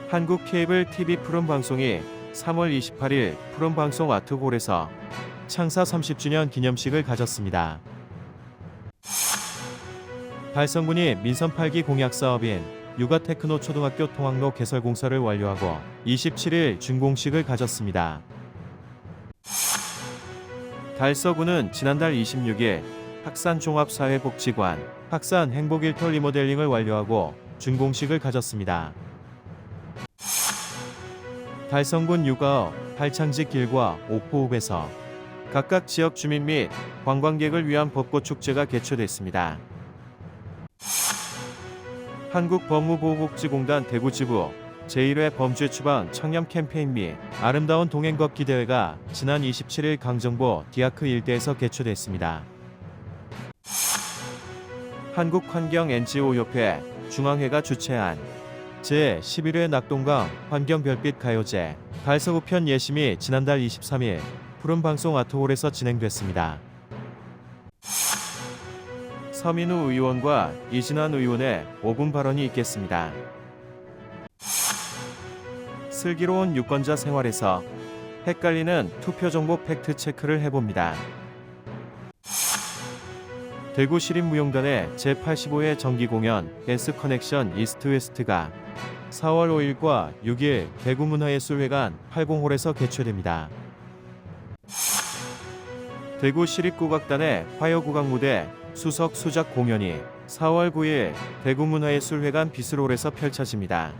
한국 케이블 TV 푸른방송이 3월 28일 푸른방송 아트홀에서 창사 30주년 기념식을 가졌습니다. 달성군이 민선 8기 공약 사업인 육아테크노 초등학교 통학로 개설 공사를 완료하고 27일 준공식을 가졌습니다. 달서군은 지난달 26일 학산종합사회복지관 학산 행복일터 리모델링을 완료하고 준공식을 가졌습니다. 달성군 육아읍, 달창직 길과 옥포읍에서 각각 지역 주민 및 관광객을 위한 벚꽃축제가 개최됐습니다. 한국법무보호복지공단 대구지부 제1회 범죄 추방 청렴 캠페인 및 아름다운 동행 걷기 대회가 지난 27일 강정보 디아크 일대에서 개최됐습니다. 한국환경-NGO협회 중앙회가 주최한 제11회 낙동강 환경별빛 가요제 달서구편 예심이 지난달 23일 푸른방송 아트홀에서 진행됐습니다. 서민우 의원과 이진환 의원의 5분 발언이 있겠습니다. 슬기로운 유권자 생활에서 헷갈리는 투표 정보 팩트 체크를 해봅니다. 대구 시립무용단의 제85회 정기공연 댄스커넥션 이스트웨스트가 4월 5일과 6일 대구문화예술회관 80홀에서 개최됩니다. 대구 시립국악단의 화요국악무대 수석 수작 공연이 4월 9일 대구문화예술회관 비슬홀에서 펼쳐집니다.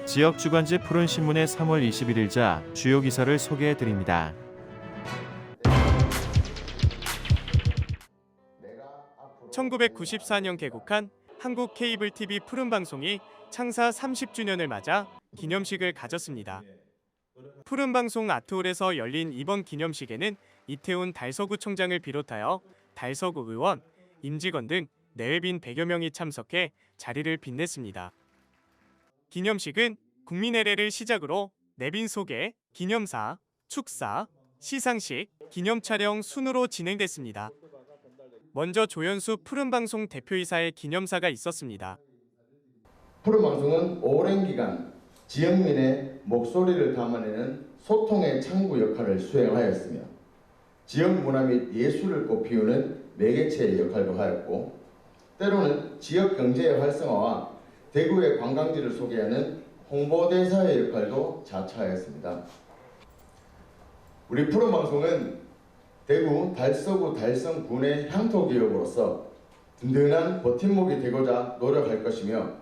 지역 주간지 푸른신문의 3월 21일자 주요 기사를 소개해드립니다. 1994년 개국한 한국 케이블 TV 푸른방송이 창사 30주년을 맞아 기념식을 가졌습니다. 푸른방송 아트홀에서 열린 이번 기념식에는 이태훈 달서구청장을 비롯하여 달서구 의원, 임직원 등 내외빈 100여 명이 참석해 자리를 빛냈습니다. 기념식은 국민의례를 시작으로 내빈 소개, 기념사, 축사, 시상식, 기념촬영 순으로 진행됐습니다. 먼저 조연수 푸른방송 대표이사의 기념사가 있었습니다. 푸른방송은 오랜 기간 지역민의 목소리를 담아내는 소통의 창구 역할을 수행하였으며 지역 문화 및 예술을 꽃피우는 매개체의 역할도 하였고 때로는 지역 경제의 활성화와 대구의 관광지를 소개하는 홍보대사의 역할도 자처하였습니다. 우리 푸른방송은 대구 달서구 달성군의 향토기업으로서 든든한 버팀목이 되고자 노력할 것이며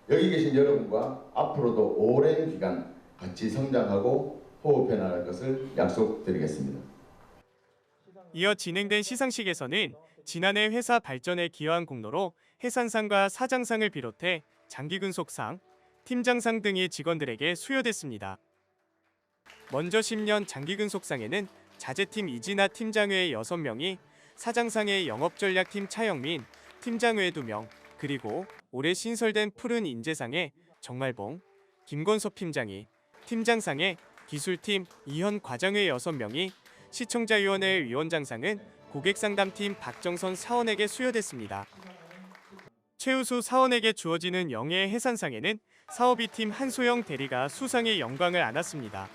여기 계신 여러분과 앞으로도 오랜 기간 같이 성장하고 호흡해 나갈 것을 약속드리겠습니다. 이어 진행된 시상식에서는 지난해 회사 발전에 기여한 공로로 해산상과 사장상을 비롯해 장기근속상, 팀장상 등이 직원들에게 수여됐습니다. 먼저 10년 장기근속상에는 자재팀 이진아 팀장 외 6명이, 사장상의 영업전략팀 차영민 팀장 외 2명, 그리고 올해 신설된 푸른 인재상에 정말봉, 김건섭 팀장이, 팀장상에 기술팀 이현 과장 외 6명이, 시청자위원회 위원장상은 고객상담팀 박정선 사원에게 수여됐습니다. 최우수 사원에게 주어지는 영예의 해산상에는 사업이팀 한소영 대리가 수상의 영광을 안았습니다.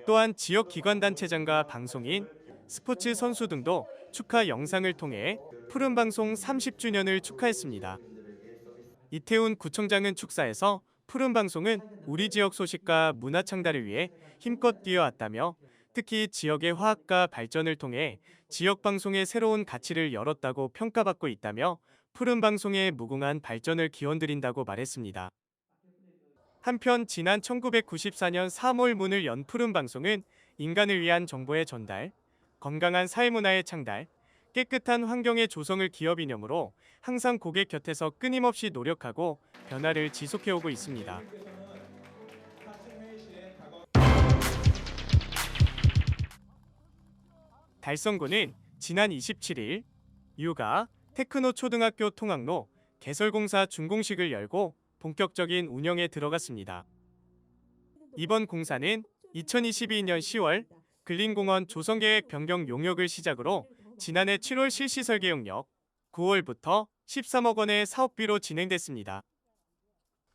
또한 지역 기관단체장과 방송인, 스포츠 선수 등도 축하 영상을 통해 푸른방송 30주년을 축하했습니다. 이태훈 구청장은 축사에서 푸른방송은 우리 지역 소식과 문화 창달을 위해 힘껏 뛰어왔다며 특히 지역의 화합과 발전을 통해 지역방송의 새로운 가치를 열었다고 평가받고 있다며 푸른방송의 무궁한 발전을 기원드린다고 말했습니다. 한편 지난 1994년 3월 문을 연 푸른방송은 인간을 위한 정보의 전달, 건강한 사회문화의 창달, 깨끗한 환경의 조성을 기업 이념으로 항상 고객 곁에서 끊임없이 노력하고 변화를 지속해오고 있습니다. 달성군은 지난 27일 육아 테크노 초등학교 통학로 개설공사 준공식을 열고 본격적인 운영에 들어갔습니다. 이번 공사는 2022년 10월 근린공원 조성계획 변경 용역을 시작으로 지난해 7월 실시 설계 용역, 9월부터 13억 원의 사업비로 진행됐습니다.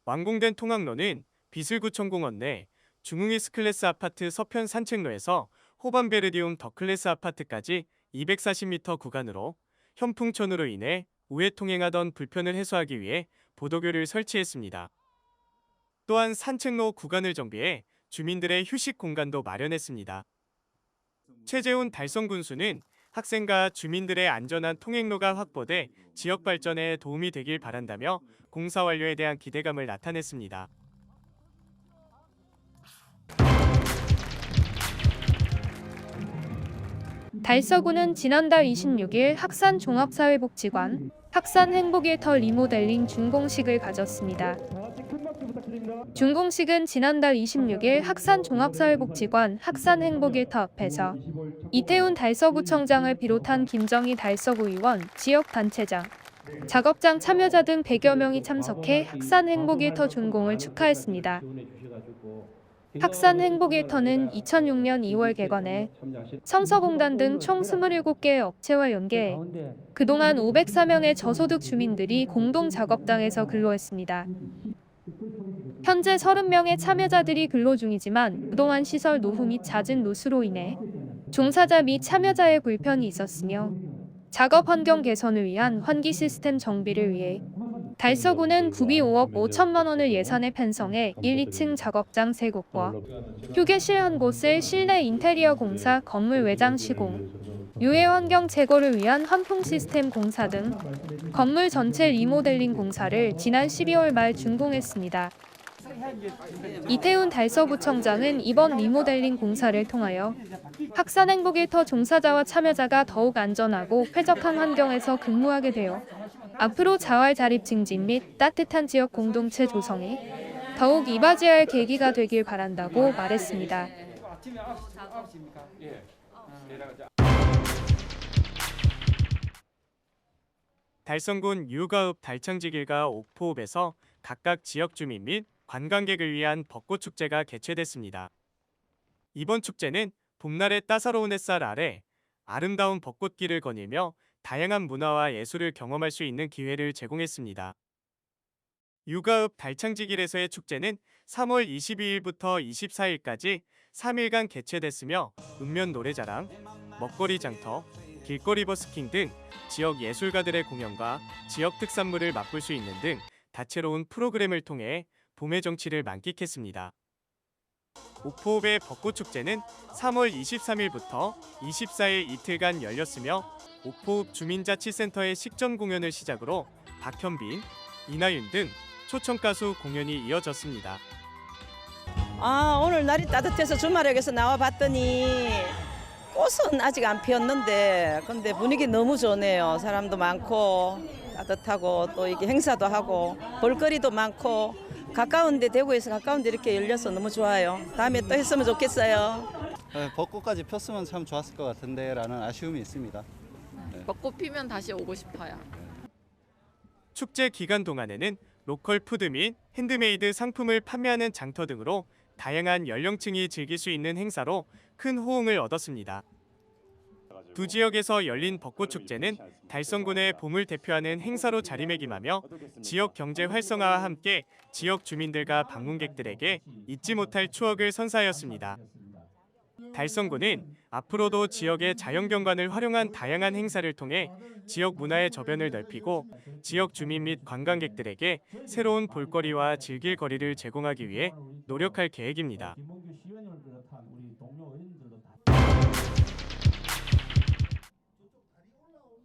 완공된 통학로는 비슬구청공원 내 중흥이스클래스 아파트 서편 산책로에서 호반베르디움 더클래스 아파트까지 240m 구간으로 현풍천으로 인해 우회 통행하던 불편을 해소하기 위해 보도교를 설치했습니다. 또한 산책로 구간을 정비해 주민들의 휴식 공간도 마련했습니다. 최재훈 달성군수는 학생과 주민들의 안전한 통행로가 확보돼 지역 발전에 도움이 되길 바란다며 공사 완료에 대한 기대감을 나타냈습니다. 달서구는 지난달 26일 학산종합사회복지관 학산행복일터 리모델링 준공식을 가졌습니다. 준공식은 지난달 26일 학산종합사회복지관 학산행복일터 앞에서 이태훈 달서구청장을 비롯한 김정희 달서구 의원, 지역단체장, 작업장 참여자 등 100여 명이 참석해 학산행복일터 준공을 축하했습니다. 학산행복일터는 2006년 2월 개관해 성서공단 등 총 27개의 업체와 연계해 그동안 504명의 저소득 주민들이 공동 작업장에서 근로했습니다. 현재 30명의 참여자들이 근로 중이지만 그동안 시설 노후 및 잦은 누수로 인해 종사자 및 참여자의 불편이 있었으며 작업 환경 개선을 위한 환기 시스템 정비를 위해 달서구는 구비 5억 5천만 원을 예산에 편성해 1, 2층 작업장 3곳과 휴게실 1곳을 실내 인테리어 공사, 건물 외장 시공, 유해 환경 제거를 위한 환풍 시스템 공사 등 건물 전체 리모델링 공사를 지난 12월 말 준공했습니다. 이태훈 달서구청장은 이번 리모델링 공사를 통하여 학산행복일터 종사자와 참여자가 더욱 안전하고 쾌적한 환경에서 근무하게 되어 앞으로 자활 자립 증진 및 따뜻한 지역 공동체 조성에 더욱 이바지할 계기가 되길 바란다고 말했습니다. 달성군 유가읍 달창지길과 옥포읍에서 각각 지역 주민 및 관광객을 위한 벚꽃축제가 개최됐습니다. 이번 축제는 봄날의 따사로운 햇살 아래 아름다운 벚꽃길을 거닐며 다양한 문화와 예술을 경험할 수 있는 기회를 제공했습니다. 유가읍 달창지길에서의 축제는 3월 22일부터 24일까지 3일간 개최됐으며 읍면 노래자랑, 먹거리 장터, 길거리 버스킹 등 지역 예술가들의 공연과 지역 특산물을 맛볼 수 있는 등 다채로운 프로그램을 통해 봄의 정취를 만끽했습니다. 옥포읍의 벚꽃축제는 3월 23일부터 24일 이틀간 열렸으며 옥포읍 주민자치센터의 식전 공연을 시작으로 박현빈, 이나윤 등 초청가수 공연이 이어졌습니다. 오늘 날이 따뜻해서 주말에 여기서 나와봤더니 꽃은 아직 안 피었는데 근데 분위기 너무 좋네요. 사람도 많고 따뜻하고 또 이게 행사도 하고 볼거리도 많고 가까운데 대구에서 가까운데 이렇게 열려서 너무 좋아요. 다음에 또 했으면 좋겠어요. 벚꽃까지 폈으면 참 좋았을 것 같은데 라는 아쉬움이 있습니다. 벚꽃 피면 다시 오고 싶어요. 축제 기간 동안에는 로컬 푸드 및 핸드메이드 상품을 판매하는 장터 등으로 다양한 연령층이 즐길 수 있는 행사로 큰 호응을 얻었습니다. 두 지역에서 열린 벚꽃축제는 달성군의 봄을 대표하는 행사로 자리매김하며 지역 경제 활성화와 함께 지역 주민들과 방문객들에게 잊지 못할 추억을 선사하였습니다. 달성군은 앞으로도 지역의 자연경관을 활용한 다양한 행사를 통해 지역 문화의 저변을 넓히고 지역 주민 및 관광객들에게 새로운 볼거리와 즐길 거리를 제공하기 위해 노력할 계획입니다.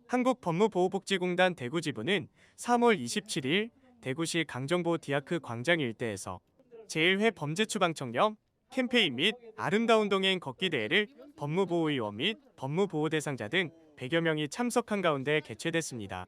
한국법무보호복지공단 대구지부는 3월 27일 대구시 강정보 디아크 광장 일대에서 제1회 범죄추방청렴 캠페인 및 아름다운 동행 걷기 대회를 법무보호의원 및 법무보호 대상자 등 100여 명이 참석한 가운데 개최됐습니다.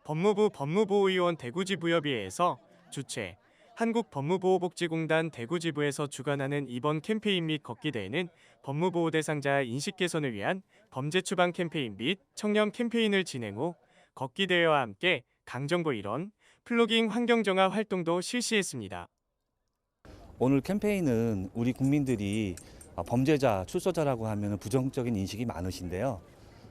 법무부 법무보호의원 대구지부협의회에서 주최, 한국법무보호복지공단 대구지부에서 주관하는 이번 캠페인 및 걷기 대회는 법무보호 대상자 인식 개선을 위한 범죄 추방 캠페인 및 청렴 캠페인을 진행 후 걷기 대회와 함께 강정보 일원, 플로깅 환경정화 활동도 실시했습니다. 오늘 캠페인은 우리 국민들이 범죄자, 출소자라고 하면 부정적인 인식이 많으신데요.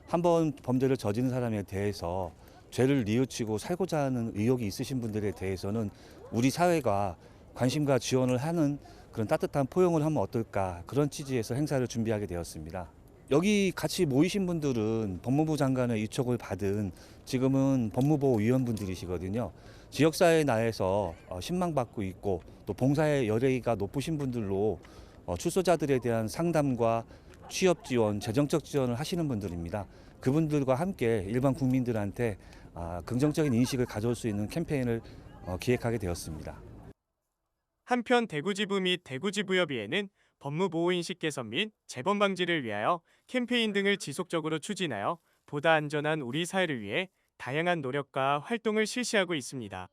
한번 범죄를 저지른 사람에 대해서 죄를 뉘우치고 살고자 하는 의욕이 있으신 분들에 대해서는 우리 사회가 관심과 지원을 하는 그런 따뜻한 포용을 하면 어떨까, 그런 취지에서 행사를 준비하게 되었습니다. 여기 같이 모이신 분들은 법무부 장관의 이촉을 받은 지금은 법무부 위원분들이시거든요. 지역사회 나에서 신망받고 있고 또 봉사의 열의가 높으신 분들로 출소자들에 대한 상담과 취업 지원, 재정적 지원을 하시는 분들입니다. 그분들과 함께 일반 국민들한테 긍정적인 인식을 가져올 수 있는 캠페인을 기획하게 되었습니다. 한편 대구지부 및 대구지부협의회는 법무보호인식 개선 및 재범 방지를 위하여 캠페인 등을 지속적으로 추진하여 보다 안전한 우리 사회를 위해 다양한 노력과 활동을 실시하고 있습니다.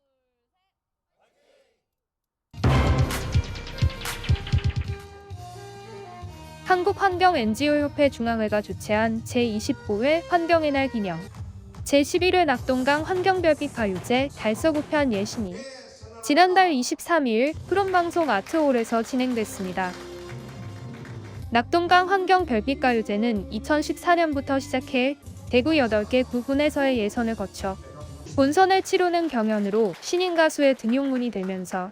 한국환경-NGO협회 중앙회가 주최한 제29회 환경의 날 기념 제11회 낙동강 환경별빛 가요제 달서구편 예신이 지난달 23일 프롬방송 아트홀에서 진행됐습니다. 낙동강 환경별빛 가요제는 2014년부터 시작해 대구 8개 구군에서의 예선을 거쳐 본선을 치르는 경연으로 신인 가수의 등용문이 되면서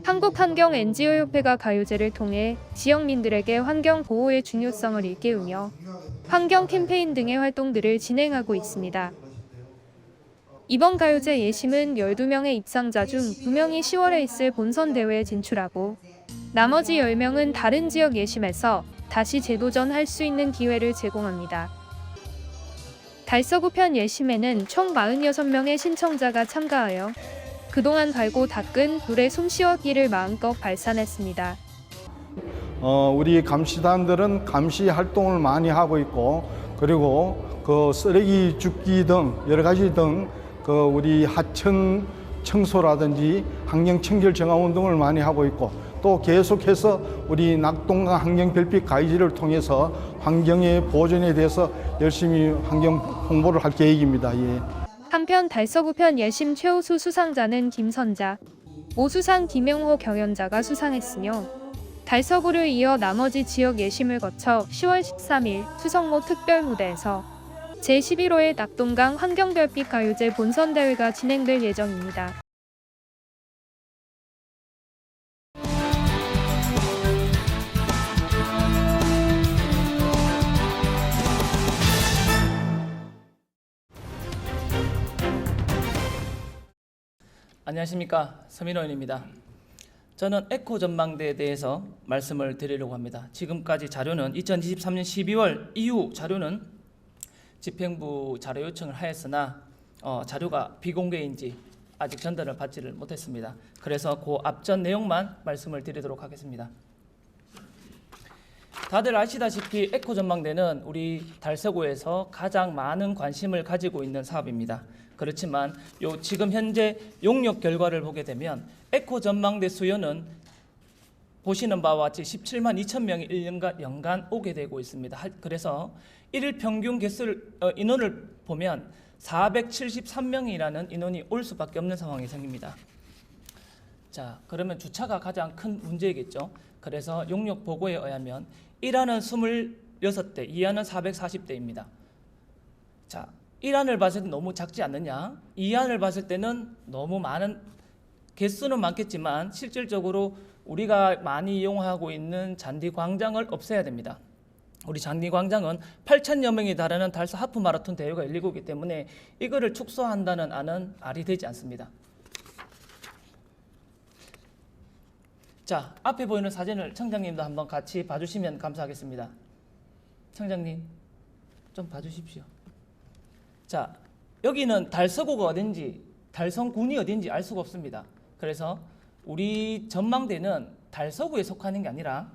한국환경-NGO협회가 가요제를 통해 지역민들에게 환경 보호의 중요성을 일깨우며 환경 캠페인 등의 활동들을 진행하고 있습니다. 이번 가요제 예심은 12명의 입상자 중 2명이 10월에 있을 본선 대회에 진출하고 나머지 10명은 다른 지역 예심에서 다시 재도전할 수 있는 기회를 제공합니다. 달서구편 예심에는 총 46명의 신청자가 참가하여 그동안 갈고 닦은 불의 솜씨와 끼를 마음껏 발산했습니다. 우리 감시단들은 감시 활동을 많이 하고 있고, 그리고 그 쓰레기 줍기 등 여러 가지 등 그 우리 하천 청소라든지 환경 청결 정화 운동을 많이 하고 있고, 또 계속해서 우리 낙동강 환경 별빛 가요제를 통해서 환경의 보존에 대해서 열심히 환경 홍보를 할 계획입니다. 예. 한편 달서구편 예심 최우수 수상자는 김선자, 오수상 김영호 경연자가 수상했으며 달서구를 이어 나머지 지역 예심을 거쳐 10월 13일 수성모 특별무대에서 제11호의 낙동강 환경별빛 가요제 본선대회가 진행될 예정입니다. 안녕하십니까, 서민호 의원입니다. 저는 에코 전망대에 대해서 말씀을 드리려고 합니다. 지금까지 자료는 2023년 12월 이후 자료는 집행부 자료 요청을 하였으나 자료가 비공개인지 아직 전달을 받지를 못했습니다. 그래서 그 앞전 내용만 말씀을 드리도록 하겠습니다. 다들 아시다시피 에코 전망대는 우리 달서구에서 가장 많은 관심을 가지고 있는 사업입니다. 그렇지만 지금 현재 용역 결과를 보게 되면 에코 전망대 수요는 보시는 바와 같이 17만 2천 명이 1년간 연간 오게 되고 있습니다. 그래서 1일 평균 인원을 보면 473명이라는 인원이 올 수밖에 없는 상황이 생깁니다. 자, 그러면 주차가 가장 큰 문제겠죠. 그래서 용역 보고에 의하면 1안은 26대, 2안은 440대입니다. 자, 1안을 봤을 때 너무 작지 않느냐? 2안을 봤을 때는 너무 많은, 개수는 많겠지만 실질적으로 우리가 많이 이용하고 있는 잔디광장을 없애야 됩니다. 우리 잔디광장은 8천여 명이 달하는 달서 하프 마라톤 대회가 열리고 있기 때문에 이거를 축소한다는 안은 알이 되지 않습니다. 자, 앞에 보이는 사진을 청장님도 한번 같이 봐주시면 감사하겠습니다. 청장님, 좀 봐주십시오. 자, 여기는 달서구가 어딘지, 달성군이 어딘지 알 수가 없습니다. 그래서 우리 전망대는 달서구에 속하는 게 아니라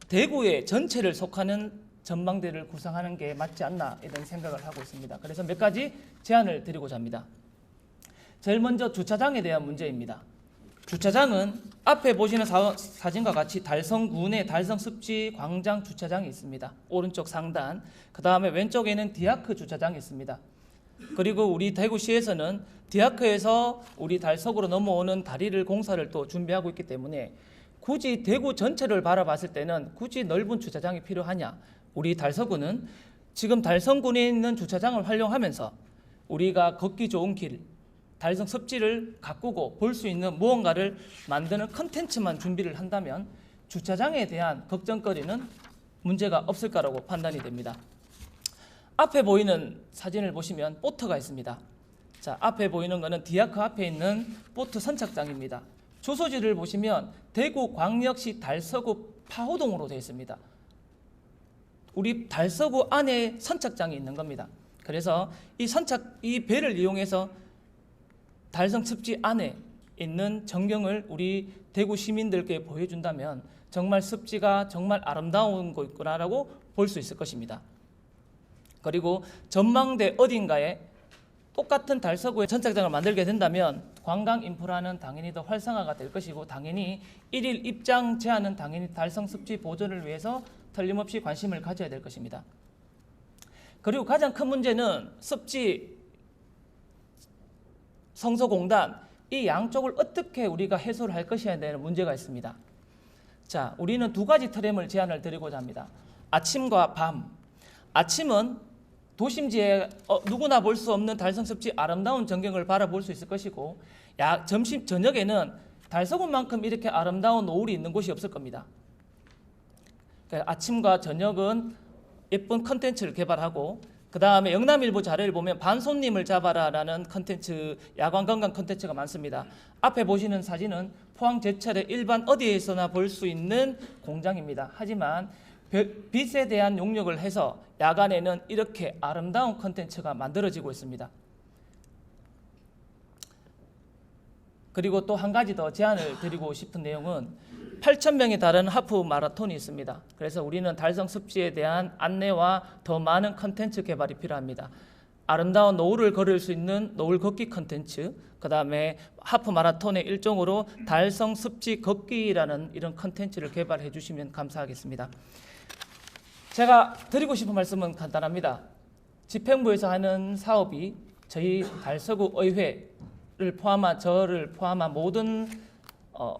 대구의 전체를 속하는 전망대를 구성하는 게 맞지 않나, 이런 생각을 하고 있습니다. 그래서 몇 가지 제안을 드리고자 합니다. 제일 먼저 주차장에 대한 문제입니다. 주차장은 앞에 보시는 사진과 같이 달성군에 달성습지 광장 주차장이 있습니다. 오른쪽 상단, 그 다음에 왼쪽에는 디아크 주차장이 있습니다. 그리고 우리 대구시에서는 디아크에서 우리 달서구로 넘어오는 다리를 공사를 또 준비하고 있기 때문에 굳이 대구 전체를 바라봤을 때는 굳이 넓은 주차장이 필요하냐? 우리 달서구는 지금 달성군에 있는 주차장을 활용하면서 우리가 걷기 좋은 길, 달성 습지를 가꾸고 볼 수 있는 무언가를 만드는 컨텐츠만 준비를 한다면 주차장에 대한 걱정거리는 문제가 없을 거라고 판단이 됩니다. 앞에 보이는 사진을 보시면 보트가 있습니다. 자, 앞에 보이는 것은 디아크 앞에 있는 보트 선착장입니다. 주소지를 보시면 대구광역시 달서구 파호동으로 되어 있습니다. 우리 달서구 안에 선착장이 있는 겁니다. 그래서 이 배를 이용해서 달성 습지 안에 있는 전경을 우리 대구 시민들께 보여준다면 정말 습지가 정말 아름다운 곳이구나라고 볼 수 있을 것입니다. 그리고 전망대 어딘가에 똑같은 달서구의 선착장을 만들게 된다면 관광 인프라는 당연히 더 활성화가 될 것이고 당연히 일일 입장 제한은 당연히 달성 습지 보존을 위해서 틀림없이 관심을 가져야 될 것입니다. 그리고 가장 큰 문제는 습지, 성서공단 이 양쪽을 어떻게 우리가 해소를 할 것이냐에 대한 문제가 있습니다. 자, 우리는 두 가지 트램을 제안을 드리고자 합니다. 아침과 밤. 아침은 도심지에 누구나 볼 수 없는 달성 습지 아름다운 전경을 바라볼 수 있을 것이고 저녁에는 달서구만큼 이렇게 아름다운 노을이 있는 곳이 없을 겁니다. 그러니까 아침과 저녁은 예쁜 컨텐츠를 개발하고 그 다음에 영남일보 자료를 보면 반손님을 잡아라라는 컨텐츠, 야광 관광 컨텐츠가 많습니다. 앞에 보시는 사진은 포항 제철의 일반 어디에서나 볼 수 있는 공장입니다. 하지만 빛에 대한 용역을 해서 야간에는 이렇게 아름다운 컨텐츠가 만들어지고 있습니다. 그리고 또 한 가지 더 제안을 드리고 싶은 내용은 8,000명에 달하는 하프 마라톤이 있습니다. 그래서 우리는 달성 습지에 대한 안내와 더 많은 컨텐츠 개발이 필요합니다. 아름다운 노을을 걸을 수 있는 노을 걷기 컨텐츠, 그 다음에 하프 마라톤의 일종으로 달성 습지 걷기라는 이런 컨텐츠를 개발해 주시면 감사하겠습니다. 제가 드리고 싶은 말씀은 간단합니다. 집행부에서 하는 사업이 저희 달서구 의회를 포함한 저를 포함한 모든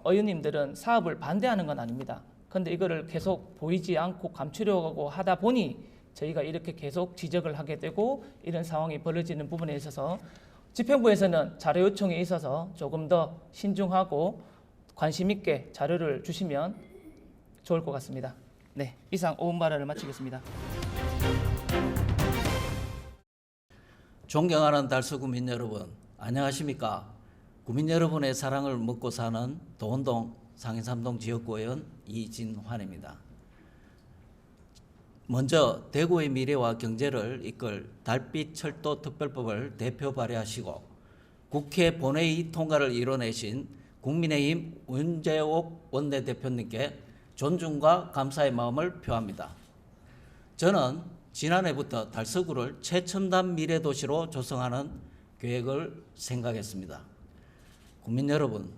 의원님들은 사업을 반대하는 건 아닙니다. 그런데 이거를 계속 보이지 않고 감추려고 하다 보니 저희가 이렇게 계속 지적을 하게 되고 이런 상황이 벌어지는 부분에 있어서 집행부에서는 자료 요청에 있어서 조금 더 신중하고 관심 있게 자료를 주시면 좋을 것 같습니다. 네, 이상 5분 발언을 마치겠습니다. 존경하는 달서구민 여러분, 안녕하십니까? 구민 여러분의 사랑을 먹고 사는 도원동 상인삼동 지역구 의원 이진환입니다. 먼저 대구의 미래와 경제를 이끌 달빛 철도 특별법을 대표 발의하시고 국회 본회의 통과를 이뤄내신 국민의힘 윤재옥 원내대표님께 존중과 감사의 마음을 표합니다. 저는 지난해부터 달서구를 최첨단 미래도시로 조성하는 계획을 생각했습니다. 국민 여러분,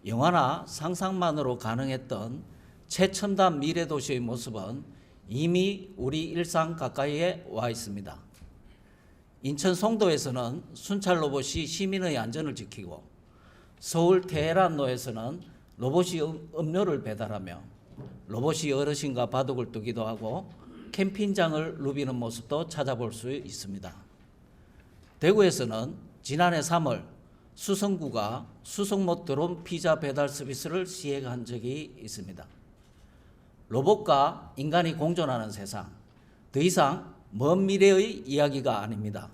영화나 상상만으로 가능했던 최첨단 미래도시의 모습은 이미 우리 일상 가까이에 와 있습니다. 인천 송도에서는 순찰 로봇이 시민의 안전을 지키고 서울 테헤란로에서는 로봇이 음료를 배달하며 로봇이 어르신과 바둑을 두기도 하고 캠핑장을 누비는 모습도 찾아볼 수 있습니다. 대구에서는 지난해 3월 수성구가 수성모 드론 피자 배달 서비스를 시행한 적이 있습니다. 로봇과 인간이 공존하는 세상, 더 이상 먼 미래의 이야기가 아닙니다.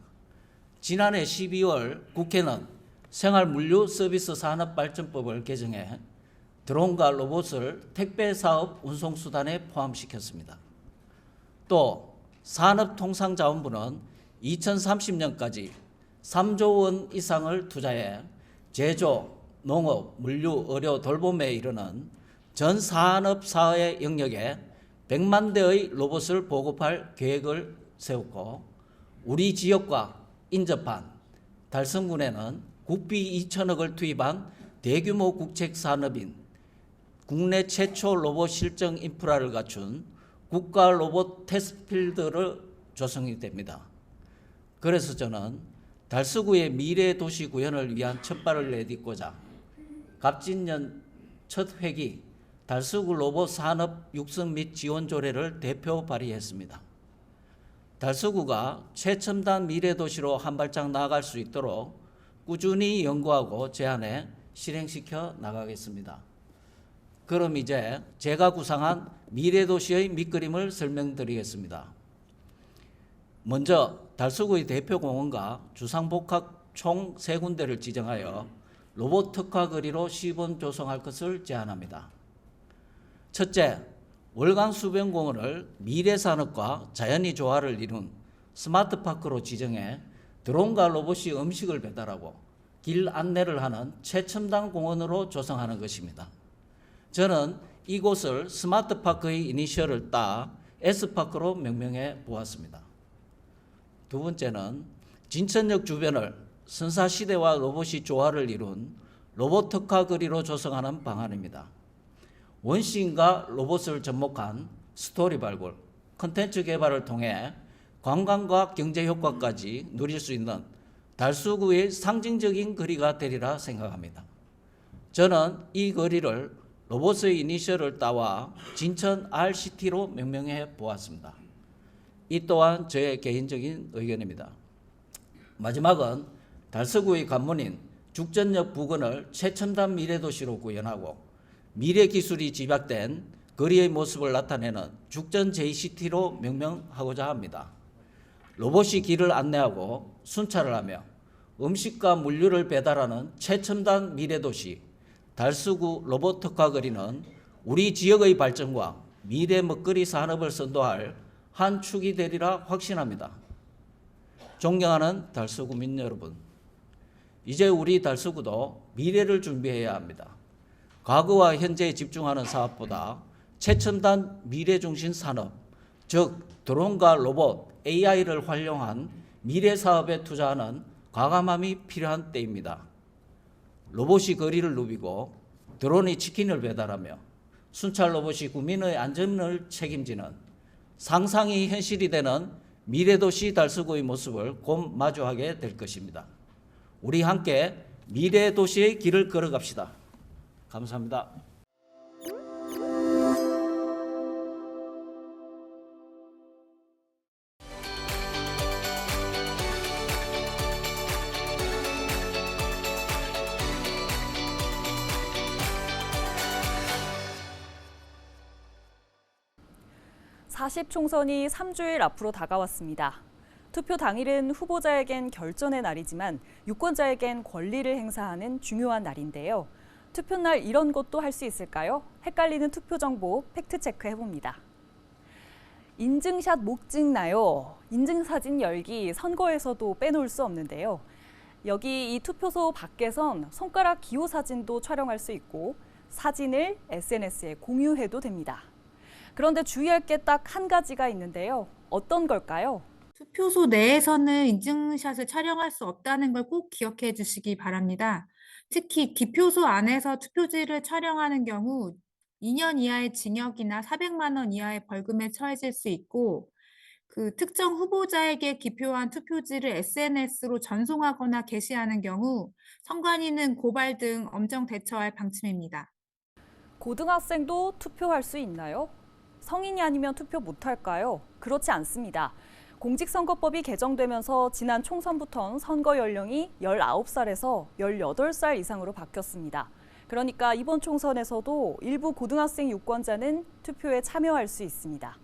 지난해 12월 국회는 생활물류서비스산업발전법을 개정해 드론과 로봇을 택배사업 운송수단에 포함시켰습니다. 또 산업통상자원부는 2030년까지 3조 원 이상을 투자해 제조, 농업, 물류, 의료, 돌봄에 이르는 전 산업사회 영역에 100만 대의 로봇을 보급할 계획을 세웠고 우리 지역과 인접한 달성군에는 국비 2천억을 투입한 대규모 국책산업인 국내 최초 로봇 실정 인프라를 갖춘 국가 로봇 테스트필드를 조성이 됩니다. 그래서 저는 달서구의 미래 도시 구현을 위한 첫발을 내딛고자 갑진년 첫 회기 달서구 로봇 산업 육성 및 지원 조례를 대표 발의했습니다. 달서구가 최첨단 미래도시로 한 발짝 나아갈 수 있도록 꾸준히 연구하고 제안해 실행시켜 나가겠습니다. 그럼 이제 제가 구상한 미래도시의 밑그림을 설명드리겠습니다. 먼저 달서구의 대표 공원과 주상복합 총 3군데를 지정하여 로봇 특화 거리로 시범 조성할 것을 제안합니다. 첫째, 월광수변공원을 미래산업과 자연이 조화를 이룬 스마트파크로 지정해 드론과 로봇이 음식을 배달하고 길 안내를 하는 최첨단 공원으로 조성하는 것입니다. 저는 이곳을 스마트파크의 이니셜을 따 S파크로 명명해 보았습니다. 두 번째는 진천역 주변을 선사시대와 로봇이 조화를 이룬 로봇 특화 거리로 조성하는 방안입니다. 원시인과 로봇을 접목한 스토리 발굴, 콘텐츠 개발을 통해 관광과 경제 효과까지 누릴 수 있는 달서구의 상징적인 거리가 되리라 생각합니다. 저는 이 거리를 로봇의 이니셜을 따와 진천 RCT로 명명해 보았습니다. 이 또한 저의 개인적인 의견입니다. 마지막은 달서구의 관문인 죽전역 부근을 최첨단 미래도시로 구현하고 미래기술이 집약된 거리의 모습을 나타내는 죽전 JCT로 명명하고자 합니다. 로봇이 길을 안내하고 순찰을 하며 음식과 물류를 배달하는 최첨단 미래도시 달서구 로봇 특화 거리는 우리 지역의 발전과 미래 먹거리 산업을 선도할 한 축이 되리라 확신합니다. 존경하는 달서구민 여러분, 이제 우리 달서구도 미래를 준비해야 합니다. 과거와 현재에 집중하는 사업보다 최첨단 미래 중심 산업, 즉 드론과 로봇, AI를 활용한 미래 사업에 투자하는 과감함이 필요한 때입니다. 로봇이 거리를 누비고 드론이 치킨을 배달하며 순찰 로봇이 구민의 안전을 책임지는 상상이 현실이 되는 미래도시 달서구의 모습을 곧 마주하게 될 것입니다. 우리 함께 미래도시의 길을 걸어갑시다. 감사합니다. (40) 총선이 3주일 앞으로 다가왔습니다. 투표 당일은 후보자에겐 결전의 날이지만 유권자에겐 권리를 행사하는 중요한 날인데요. 투표날 이런 것도 할 수 있을까요? 헷갈리는 투표 정보 팩트체크 해봅니다. 인증샷 못 찍나요? 인증사진 열기 선거에서도 빼놓을 수 없는데요. 여기 이 투표소 밖에선 손가락 기호 사진도 촬영할 수 있고 사진을 SNS에 공유해도 됩니다. 그런데 주의할 게 딱 한 가지가 있는데요. 어떤 걸까요? 투표소 내에서는 인증샷을 촬영할 수 없다는 걸 꼭 기억해 주시기 바랍니다. 특히 기표소 안에서 투표지를 촬영하는 경우 2년 이하의 징역이나 400만 원 이하의 벌금에 처해질 수 있고 그 특정 후보자에게 기표한 투표지를 SNS로 전송하거나 게시하는 경우 선관위는 고발 등 엄정 대처할 방침입니다. 고등학생도 투표할 수 있나요? 성인이 아니면 투표 못할까요? 그렇지 않습니다. 공직선거법이 개정되면서 지난 총선부터는 선거 연령이 19살에서 18살 이상으로 바뀌었습니다. 그러니까 이번 총선에서도 일부 고등학생 유권자는 투표에 참여할 수 있습니다.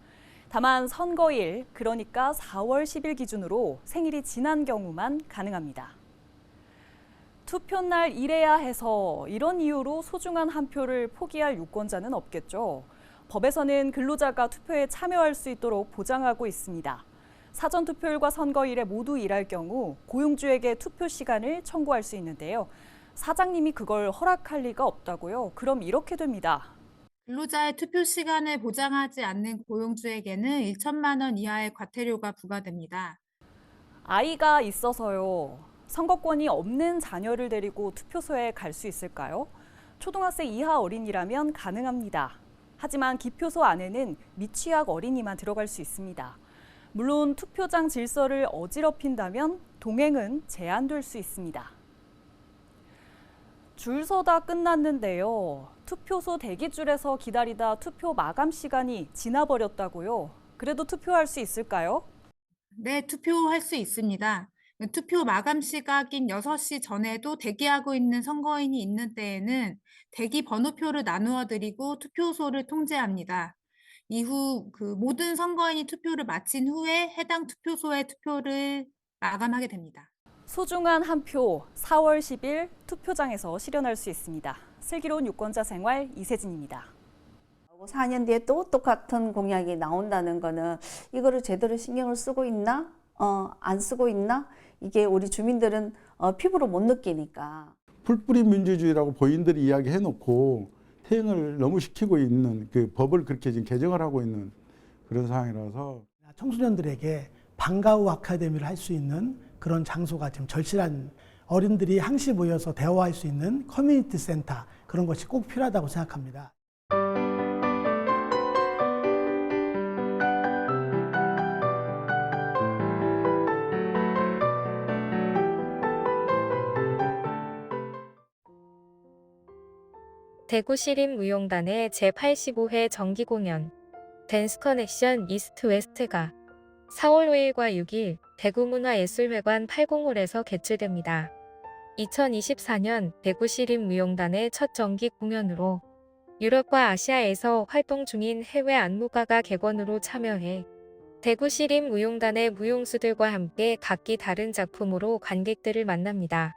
다만 선거일, 그러니까 4월 10일 기준으로 생일이 지난 경우만 가능합니다. 투표날 이래야 해서 이런 이유로 소중한 한 표를 포기할 유권자는 없겠죠. 법에서는 근로자가 투표에 참여할 수 있도록 보장하고 있습니다. 사전투표일과 선거일에 모두 일할 경우 고용주에게 투표 시간을 청구할 수 있는데요. 사장님이 그걸 허락할 리가 없다고요? 그럼 이렇게 됩니다. 근로자의 투표 시간을 보장하지 않는 고용주에게는 1천만 원 이하의 과태료가 부과됩니다. 아이가 있어서요. 선거권이 없는 자녀를 데리고 투표소에 갈 수 있을까요? 초등학생 이하 어린이라면 가능합니다. 하지만 기표소 안에는 미취학 어린이만 들어갈 수 있습니다. 물론 투표장 질서를 어지럽힌다면 동행은 제한될 수 있습니다. 줄 서다 끝났는데요. 투표소 대기줄에서 기다리다 투표 마감 시간이 지나버렸다고요. 그래도 투표할 수 있을까요? 네, 투표할 수 있습니다. 투표 마감 시각인 6시 전에도 대기하고 있는 선거인이 있는 때에는 대기 번호표를 나누어 드리고 투표소를 통제합니다. 이후 모든 선거인이 투표를 마친 후에 해당 투표소의 투표를 마감하게 됩니다. 소중한 한 표 4월 10일 투표장에서 실현할 수 있습니다. 슬기로운 유권자 생활 이세진입니다. 4년 뒤에 또 똑같은 공약이 나온다는 거는 이거를 제대로 신경을 쓰고 있나? 안 쓰고 있나? 이게 우리 주민들은 피부로 못 느끼니까. 풀뿌리 민주주의라고 본인들이 이야기해놓고 퇴행을 너무 시키고 있는 그 법을 그렇게 지금 개정을 하고 있는 그런 상황이라서 청소년들에게 방과 후 아카데미를 할 수 있는 그런 장소가 지금 절실한 어른들이 항시 모여서 대화할 수 있는 커뮤니티 센터 그런 것이 꼭 필요하다고 생각합니다. 대구시립무용단의 제85회 정기공연 댄스커넥션 이스트 웨스트가 4월 5일과 6일 대구문화예술회관 805홀에서 개최됩니다. 2024년 대구시립무용단의 첫 정기 공연으로 유럽과 아시아에서 활동 중인 해외 안무가가 객원으로 참여해 대구시립무용단의 무용수들과 함께 각기 다른 작품으로 관객들을 만납니다.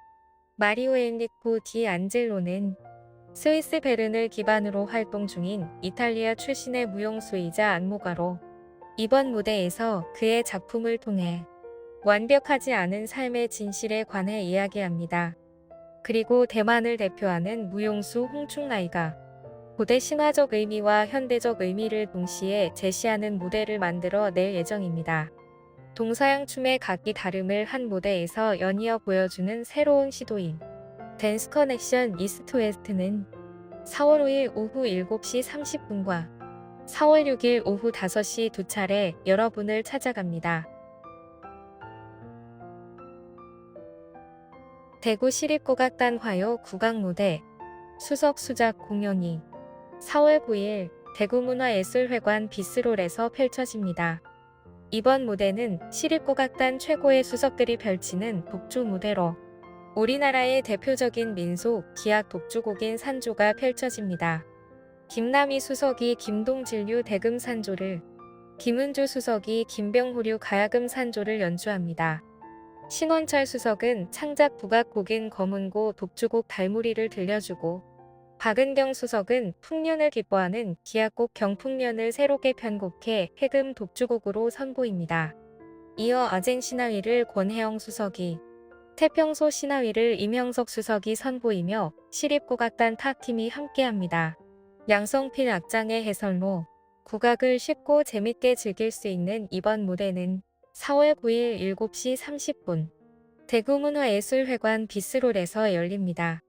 마리오 엔리코 디 안젤로는 스위스 베른을 기반으로 활동 중인 이탈리아 출신의 무용수이자 안무가로 이번 무대에서 그의 작품을 통해 완벽하지 않은 삶의 진실에 관해 이야기합니다. 그리고 대만을 대표하는 무용수 홍충라이가 고대 신화적 의미와 현대적 의미를 동시에 제시하는 무대를 만들어 낼 예정입니다. 동서양 춤의 각기 다름을 한 무대에서 연이어 보여주는 새로운 시도인 댄스 커넥션 이스트 웨스트는 4월 5일 오후 7시 30분과 4월 6일 오후 5시 두 차례 여러분을 찾아갑니다. 대구시립국악단 화요 국악무대 수석 수작 공연이 4월 9일 대구문화예술회관 비스롤에서 펼쳐집니다. 이번 무대는 시립국악단 최고의 수석들이 펼치는 독주 무대로 우리나라의 대표적인 민속 기악 독주곡인 산조가 펼쳐집니다. 김남희 수석이 김동진류 대금 산조를, 김은주 수석이 김병호류 가야금 산조를 연주합니다. 신원철 수석은 창작 국악곡인 검은고 독주곡 달무리를 들려주고, 박은경 수석은 풍년을 기뻐하는 기악곡 경풍년을 새롭게 편곡해 해금 독주곡으로 선보입니다. 이어 아쟁 신하위를 권혜영 수석이, 태평소 신하위를 임형석 수석이 선보이며 시립국악단 탁팀이 함께합니다. 양성필 악장의 해설로 국악을 쉽고 재밌게 즐길 수 있는 이번 무대는 4월 9일 7시 30분 대구문화예술회관 비스롤에서 열립니다.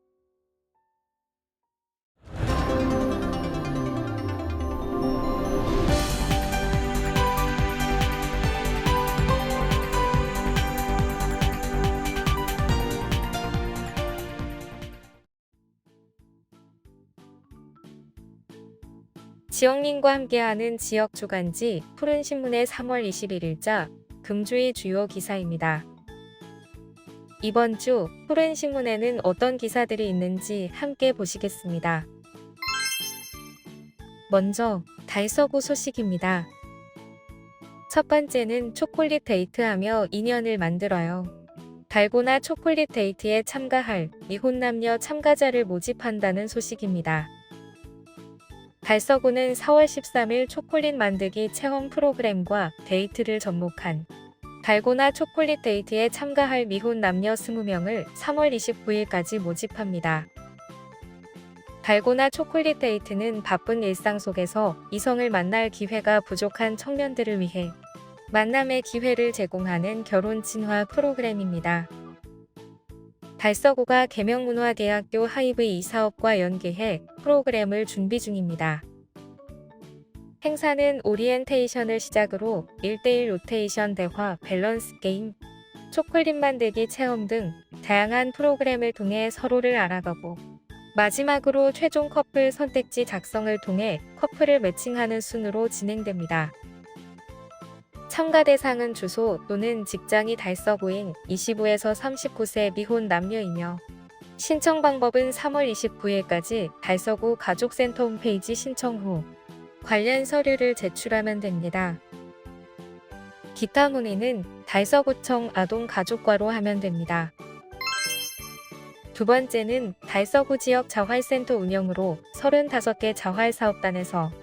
지역민과 함께하는 지역 주간지 푸른신문의 3월 21일자 금주의 주요 기사입니다. 이번 주 푸른신문에는 어떤 기사들이 있는지 함께 보시겠습니다. 먼저 달서구 소식입니다. 첫 번째는 초콜릿 데이트하며 인연을 만들어요. 달고나 초콜릿 데이트에 참가할 미혼 남녀 참가자를 모집한다는 소식입니다. 달서구는 4월 13일 초콜릿 만들기 체험 프로그램과 데이트를 접목한 달고나 초콜릿 데이트에 참가할 미혼 남녀 20명을 3월 29일까지 모집합니다. 달고나 초콜릿 데이트는 바쁜 일상 속에서 이성을 만날 기회가 부족한 청년들을 위해 만남의 기회를 제공하는 결혼 진화 프로그램입니다. 달서구가 계명문화대학교 하이브 이 사업과 연계해 프로그램을 준비 중입니다. 행사는 오리엔테이션을 시작으로 1대1 로테이션 대화, 밸런스 게임, 초콜릿 만들기 체험 등 다양한 프로그램을 통해 서로를 알아가고 마지막으로 최종 커플 선택지 작성을 통해 커플을 매칭하는 순으로 진행됩니다. 참가 대상은 주소 또는 직장이 달서구인 25에서 39세 미혼 남녀이며 신청 방법은 3월 29일까지 달서구 가족센터 홈페이지 신청 후 관련 서류를 제출하면 됩니다. 기타 문의는 달서구청 아동가족과로 하면 됩니다. 두 번째는 달서구 지역 자활센터 운영으로 35개 자활사업단에서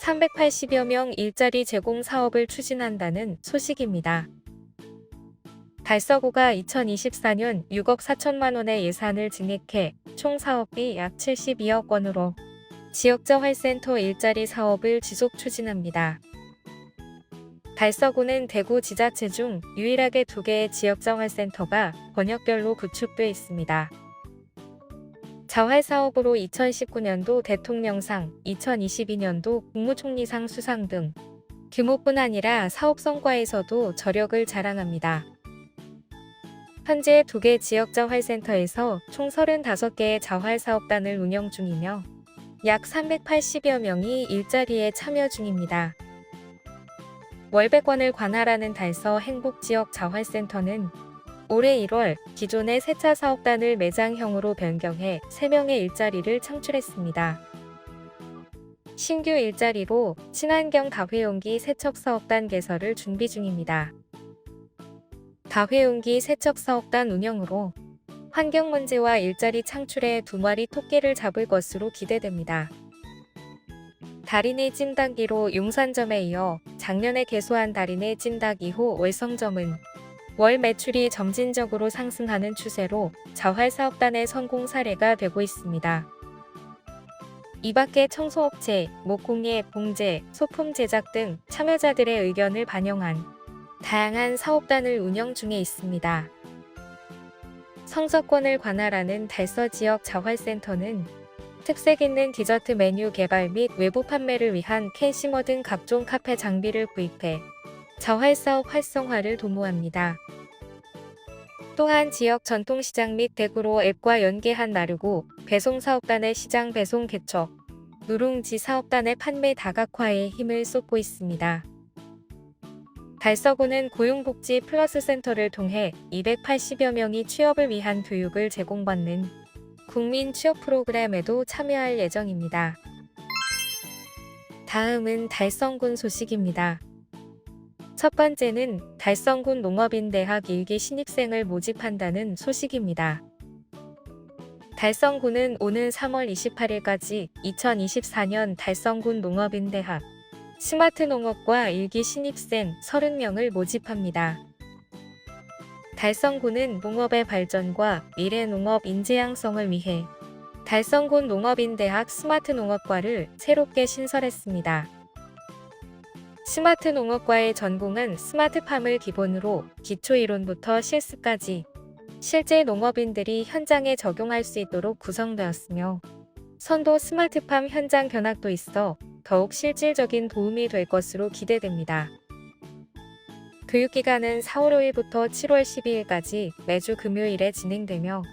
380여 명 일자리 제공 사업을 추진한다는 소식입니다. 달서구가 2024년 6억 4천만 원의 예산을 증액해 총 사업비 약 72억 원으로 지역자활센터 일자리 사업을 지속 추진합니다. 달서구는 대구 지자체 중 유일하게 2개의 지역자활센터가 번역별로 구축돼 있습니다. 자활사업으로 2019년도 대통령상, 2022년도 국무총리상 수상 등 규모뿐 아니라 사업 성과에서도 저력을 자랑합니다. 현재 2개 지역자활센터에서 총 35개의 자활사업단을 운영 중이며 약 380여 명이 일자리에 참여 중입니다. 월백원을 관할하는 달서 행복지역 자활센터는 올해 1월 기존의 세차 사업단을 매장형으로 변경해 3명의 일자리를 창출했습니다. 신규 일자리로 친환경 다회용기 세척사업단 개설을 준비 중입니다. 다회용기 세척사업단 운영으로 환경 문제와 일자리 창출에 2마리 토끼를 잡을 것으로 기대됩니다. 달인의 찜닭1호 용산점에 이어 작년에 개소한 달인의 찜닭 2호 월성점은 월 매출이 점진적으로 상승하는 추세로 자활사업단의 성공 사례가 되고 있습니다. 이 밖에 청소업체, 목공예, 봉제, 소품 제작 등 참여자들의 의견을 반영한 다양한 사업단을 운영 중에 있습니다. 성서권을 관할하는 달서 지역 자활센터는 특색 있는 디저트 메뉴 개발 및 외부 판매를 위한 캔시머 등 각종 카페 장비를 구입해 자활사업 활성화를 도모합니다. 또한 지역 전통시장 및 대구로 앱과 연계한 나르고 배송사업단의 시장 배송 개척, 누룽지 사업단의 판매 다각화에 힘을 쏟고 있습니다. 달서구는 고용복지 플러스 센터를 통해 280여 명이 취업을 위한 교육을 제공받는 국민 취업 프로그램에도 참여할 예정입니다. 다음은 달성군 소식입니다. 첫 번째는 달성군 농업인대학 1기 신입생을 모집한다는 소식입니다. 달성군은 오는 3월 28일까지 2024년 달성군 농업인대학 스마트농업과 1기 신입생 30명을 모집합니다. 달성군은 농업의 발전과 미래농업 인재 양성을 위해 달성군 농업인대학 스마트농업과를 새롭게 신설했습니다. 스마트농업과의 전공은 스마트팜을 기본으로 기초이론부터 실습까지 실제 농업인들이 현장에 적용할 수 있도록 구성되었으며 선도 스마트팜 현장 견학도 있어 더욱 실질적인 도움이 될 것으로 기대됩니다. 교육기간은 4월 5일부터 7월 12일까지 매주 금요일에 진행되며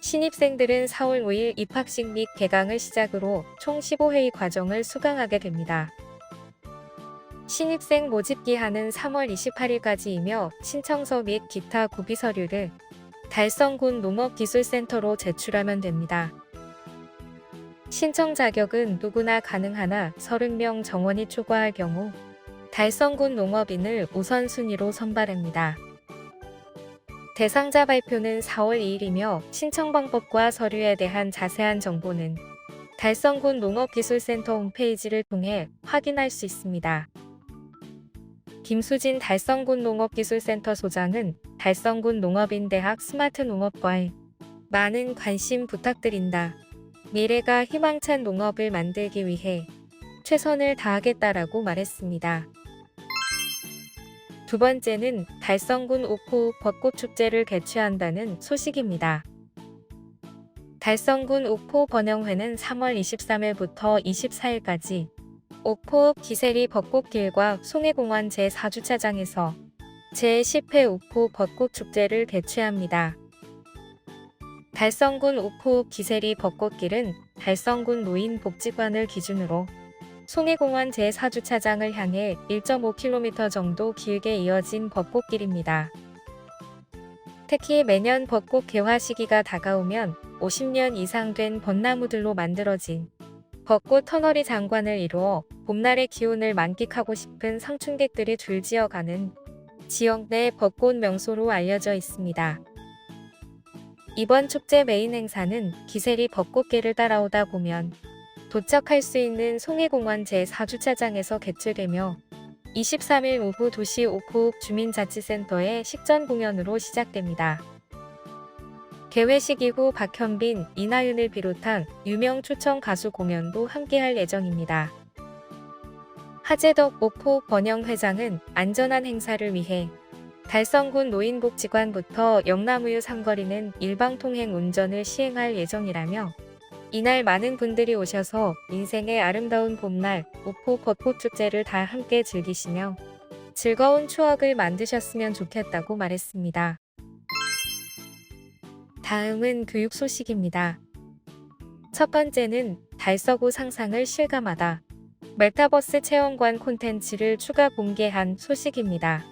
신입생들은 4월 5일 입학식 및 개강을 시작으로 총 15회의 과정을 수강하게 됩니다. 신입생 모집 기한은 3월 28일까지이며 신청서 및 기타 구비 서류를 달성군 농업기술센터로 제출하면 됩니다. 신청 자격은 누구나 가능하나 30명 정원이 초과할 경우 달성군 농업인을 우선순위로 선발합니다. 대상자 발표는 4월 2일이며 신청 방법과 서류에 대한 자세한 정보는 달성군 농업기술센터 홈페이지를 통해 확인할 수 있습니다. 김수진 달성군 농업기술센터 소장은 달성군 농업인대학 스마트농업과에 많은 관심 부탁드린다. 미래가 희망찬 농업을 만들기 위해 최선을 다하겠다라고 말했습니다. 두 번째는 달성군 옥포읍 벚꽃축제를 개최한다는 소식입니다. 달성군 옥포 번영회는 3월 23일부터 24일까지 옥포읍 기세리 벚꽃길과 송해공원 제4주차장에서 제10회 옥포 벚꽃축제를 개최합니다. 달성군 옥포읍 기세리 벚꽃길은 달성군 노인복지관을 기준으로 송해공원 제4주차장을 향해 1.5km 정도 길게 이어진 벚꽃길입니다. 특히 매년 벚꽃 개화 시기가 다가오면 50년 이상 된 벚나무들로 만들어진 벚꽃 터널이 장관을 이루어 봄날의 기운을 만끽하고 싶은 상춘객들이 줄지어가는 지역 내 벚꽃 명소로 알려져 있습니다. 이번 축제 메인 행사는 기세리 벚꽃길을 따라오다 보면 도착할 수 있는 송해공원 제4주차장에서 개최되며 23일 오후 2시 오크옥 주민자치센터의 식전 공연으로 시작됩니다. 개회식 이후 박현빈, 이나윤을 비롯한 유명 초청 가수 공연도 함께할 예정입니다. 하재덕 오크옥 번영회장은 안전한 행사를 위해 달성군 노인복지관부터 영남우유 삼거리는 일방통행 운전을 시행할 예정이라며 이날 많은 분들이 오셔서 인생의 아름다운 봄날 오포 벚꽃축제를 다 함께 즐기시며 즐거운 추억을 만드셨으면 좋겠다고 말했습니다. 다음은 교육 소식입니다. 첫 번째는 달서구 상상을 실감하다. 메타버스 체험관 콘텐츠를 추가 공개한 소식입니다.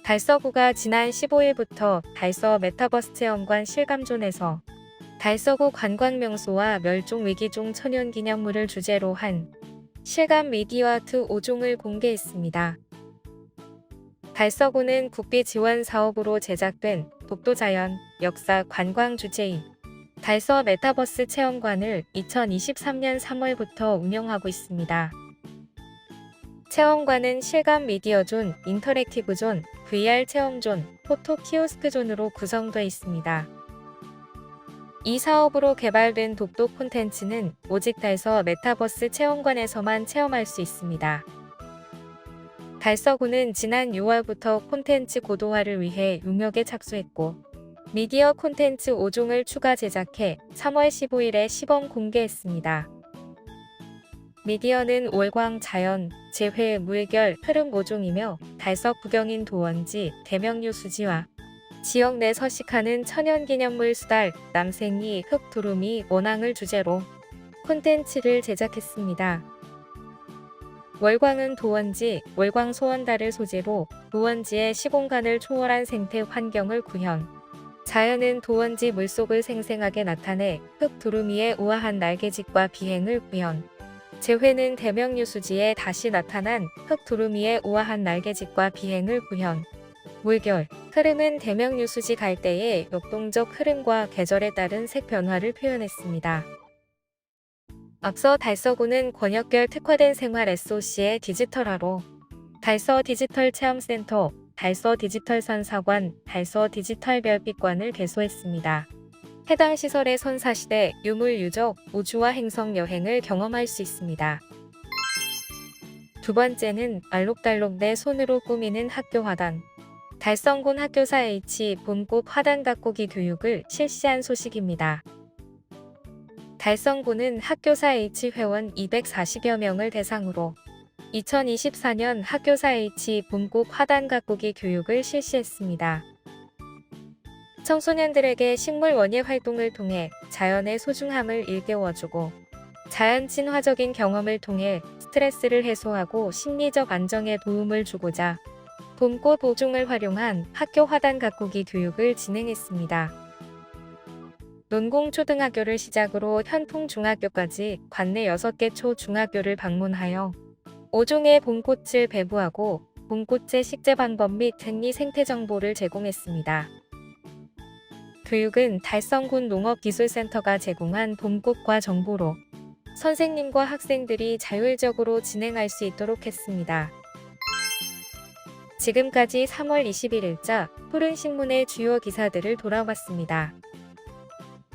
달서구가 지난 15일부터 달서 메타버스 체험관 실감존에서 달서구 관광명소와 멸종위기종 천연기념물을 주제로 한 실감 미디어 아트 5종을 공개했습니다. 달서구는 국비 지원 사업으로 제작된 독도자연, 역사, 관광 주제인 달서 메타버스 체험관을 2023년 3월부터 운영하고 있습니다. 체험관은 실감 미디어존, 인터랙티브존, VR 체험존, 포토 키오스크존으로 구성되어 있습니다. 이 사업으로 개발된 독도 콘텐츠는 오직 달서 메타버스 체험관에서만 체험할 수 있습니다. 달서구는 지난 6월부터 콘텐츠 고도화를 위해 용역에 착수했고 미디어 콘텐츠 5종을 추가 제작해 3월 15일에 시범 공개했습니다. 미디어는 월광, 자연, 재회, 물결, 흐름 5종이며 달서 구경인 도원지, 대명류 수지와 지역 내 서식하는 천연기념물 수달, 남생이, 흑두루미, 원앙을 주제로 콘텐츠를 제작했습니다. 월광은 도원지, 월광 소원달을 소재로 도원지의 시공간을 초월한 생태 환경을 구현, 자연은 도원지 물속을 생생하게 나타내 흑두루미의 우아한 날개짓과 비행을 구현, 재회는 대명류 수지에 다시 나타난 흑두루미의 우아한 날개짓과 비행을 구현, 물결, 흐름은 대명류 수지 갈대의 역동적 흐름과 계절에 따른 색 변화를 표현했습니다. 앞서 달서구는 권역별 특화된 생활 SOC의 디지털화로 달서 디지털 체험센터, 달서 디지털 선사관, 달서 디지털 별빛관을 개소했습니다. 해당 시설의 선사시대, 유물 유적, 우주와 행성 여행을 경험할 수 있습니다. 두 번째는 알록달록 내 손으로 꾸미는 학교 화단. 달성군 학교사 H 봄꽃 화단 가꾸기 교육을 실시한 소식입니다. 달성군은 학교사 H 회원 240여 명을 대상으로 2024년 학교사 H 봄꽃 화단 가꾸기 교육을 실시했습니다. 청소년들에게 식물 원예 활동을 통해 자연의 소중함을 일깨워주고 자연 친화적인 경험을 통해 스트레스를 해소하고 심리적 안정에 도움을 주고자 봄꽃 5종을 활용한 학교 화단 가꾸기 교육을 진행했습니다. 논공초등학교를 시작으로 현풍중학교까지 관내 6개 초중학교를 방문하여 5종의 봄꽃을 배부하고 봄꽃의 식재 방법 및 생리 생태 정보를 제공했습니다. 교육은 달성군 농업기술센터가 제공한 봄꽃과 정보로 선생님과 학생들이 자율적으로 진행할 수 있도록 했습니다. 지금까지 3월 21일자 푸른신문의 주요 기사들을 돌아봤습니다.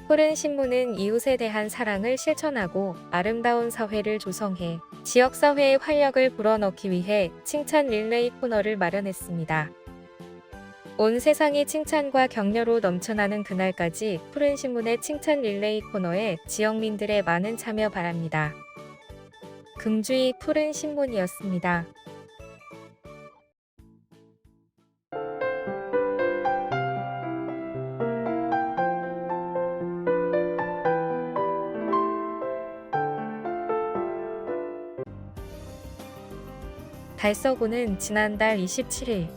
푸른신문은 이웃에 대한 사랑을 실천하고 아름다운 사회를 조성해 지역사회의 활력을 불어넣기 위해 칭찬 릴레이 코너를 마련했습니다. 온 세상이 칭찬과 격려로 넘쳐나는 그날까지 푸른신문의 칭찬 릴레이 코너에 지역민들의 많은 참여 바랍니다. 금주의 푸른신문이었습니다. 달서구는 지난달 27일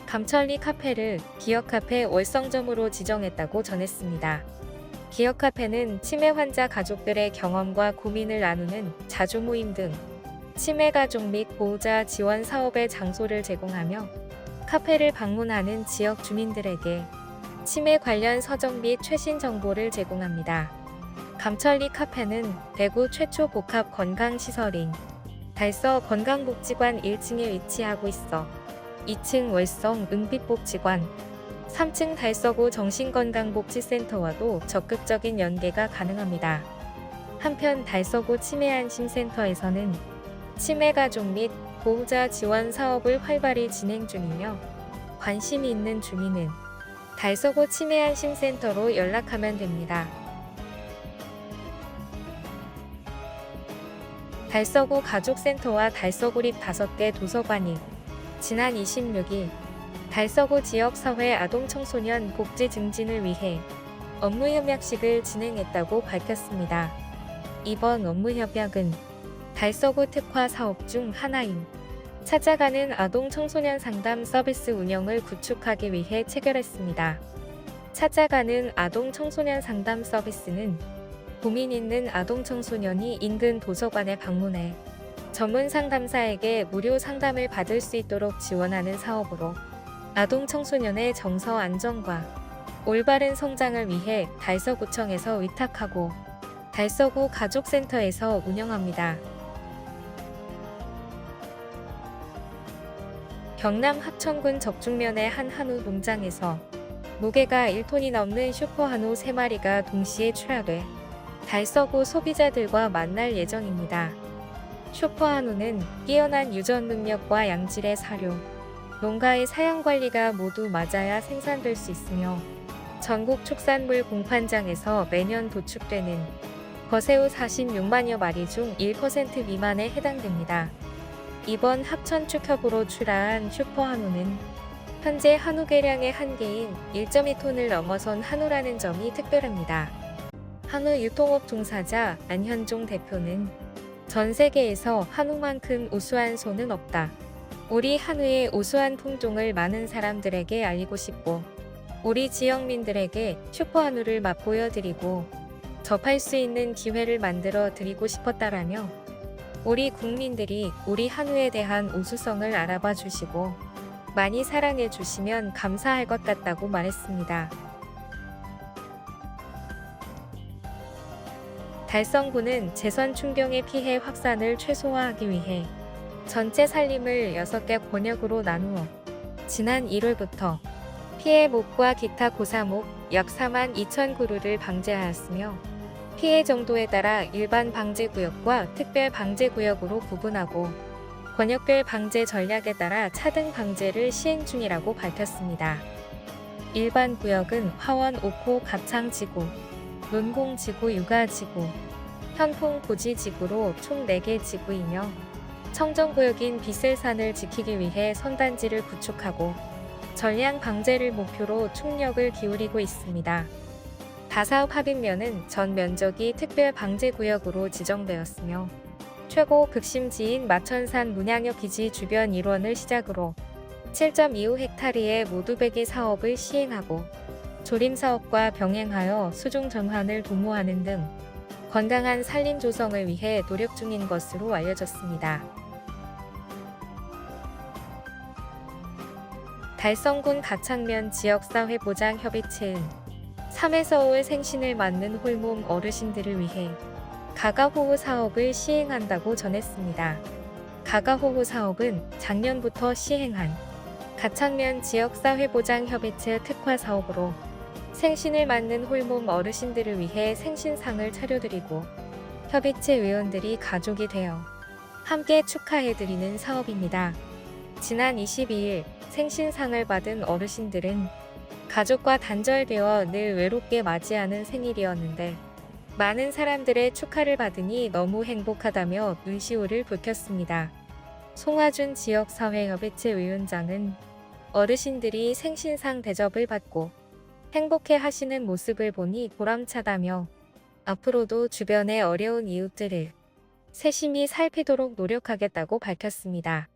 감천리 카페를 기억카페 월성점으로 지정했다고 전했습니다. 기억카페는 치매 환자 가족들의 경험과 고민을 나누는 자주 모임 등 치매 가족 및 보호자 지원 사업의 장소를 제공하며 카페를 방문하는 지역 주민들에게 치매 관련 서적 및 최신 정보를 제공합니다. 감천리 카페는 대구 최초 복합 건강시설인 달서 건강복지관 1층에 위치하고 있어 2층 월성 은빛복지관, 3층 달서구 정신건강복지센터와도 적극적인 연계가 가능합니다. 한편 달서구 치매안심센터에서는 치매 가족 및 보호자 지원 사업을 활발히 진행 중이며 관심이 있는 주민은 달서구 치매안심센터로 연락하면 됩니다. 달서구 가족센터와 달서구립 5개 도서관이 지난 26일 달서구 지역사회 아동청소년 복지 증진을 위해 업무협약식을 진행했다고 밝혔습니다. 이번 업무협약은 달서구 특화 사업 중 하나인 찾아가는 아동청소년 상담 서비스 운영을 구축하기 위해 체결했습니다. 찾아가는 아동청소년 상담 서비스는 고민 있는 아동청소년이 인근 도서관에 방문해 전문 상담사에게 무료 상담을 받을 수 있도록 지원하는 사업으로 아동청소년의 정서 안정과 올바른 성장을 위해 달서구청에서 위탁하고 달서구 가족센터에서 운영합니다. 경남 합천군 적중면의 한 한우 농장에서 무게가 1톤이 넘는 슈퍼 한우 3마리가 동시에 출하돼 달서구 소비자들과 만날 예정입니다. 슈퍼 한우는 뛰어난 유전 능력과 양질의 사료, 농가의 사양 관리가 모두 맞아야 생산될 수 있으며 전국 축산물 공판장에서 매년 도축되는 거새우 46만여 마리 중 1% 미만에 해당됩니다. 이번 합천축협으로 출하한 슈퍼 한우는 현재 한우 계량의 한계인 1.2톤을 넘어선 한우라는 점이 특별합니다. 한우 유통업 종사자 안현종 대표는 전 세계에서 한우만큼 우수한 소는 없다. 우리 한우의 우수한 품종을 많은 사람들에게 알리고 싶고 우리 지역민들에게 슈퍼 한우를 맛보여드리고 접할 수 있는 기회를 만들어 드리고 싶었다라며 우리 국민들이 우리 한우에 대한 우수성을 알아봐 주시고 많이 사랑해 주시면 감사할 것 같다고 말했습니다. 달성군은 재선 충경의 피해 확산을 최소화하기 위해 전체 산림을 6개 권역으로 나누어 지난 1월부터 피해 목과 기타 고사목 약 4만 2천 그루를 방제하였으며 피해 정도에 따라 일반 방제구역과 특별 방제구역으로 구분하고 권역별 방제 전략에 따라 차등 방제를 시행 중이라고 밝혔습니다. 일반 구역은 화원 5호 갑창지구, 논공지구 육아지구, 현풍 고지지구로 총 4개 지구이며 청정구역인 비슬산을 지키기 위해 선단지를 구축하고 전량 방제를 목표로 총력을 기울이고 있습니다. 다사업 합의면은 전 면적이 특별 방제구역으로 지정되었으며 최고 극심지인 마천산 문양역 기지 주변 일원을 시작으로 7.25헥타르의 모두배기 사업을 시행하고 조림 사업과 병행하여 수중 정환을 도모하는 등 건강한 산림 조성을 위해 노력 중인 것으로 알려졌습니다. 달성군 가창면 지역사회보장협의체는 3에서 5의 생신을 맞는 홀몸 어르신들을 위해 가가호우 사업을 시행한다고 전했습니다. 가가호우 사업은 작년부터 시행한 가창면 지역사회보장협의체 특화 사업으로 생신을 맞는 홀몸 어르신들을 위해 생신상을 차려드리고 협의체 회원들이 가족이 되어 함께 축하해드리는 사업입니다. 지난 22일 생신상을 받은 어르신들은 가족과 단절되어 늘 외롭게 맞이하는 생일이었는데 많은 사람들의 축하를 받으니 너무 행복하다며 눈시울을 붉혔습니다. 송화준 지역사회협의체 위원장은 어르신들이 생신상 대접을 받고 행복해 하시는 모습을 보니 보람차다며 앞으로도 주변의 어려운 이웃들을 세심히 살피도록 노력하겠다고 밝혔습니다.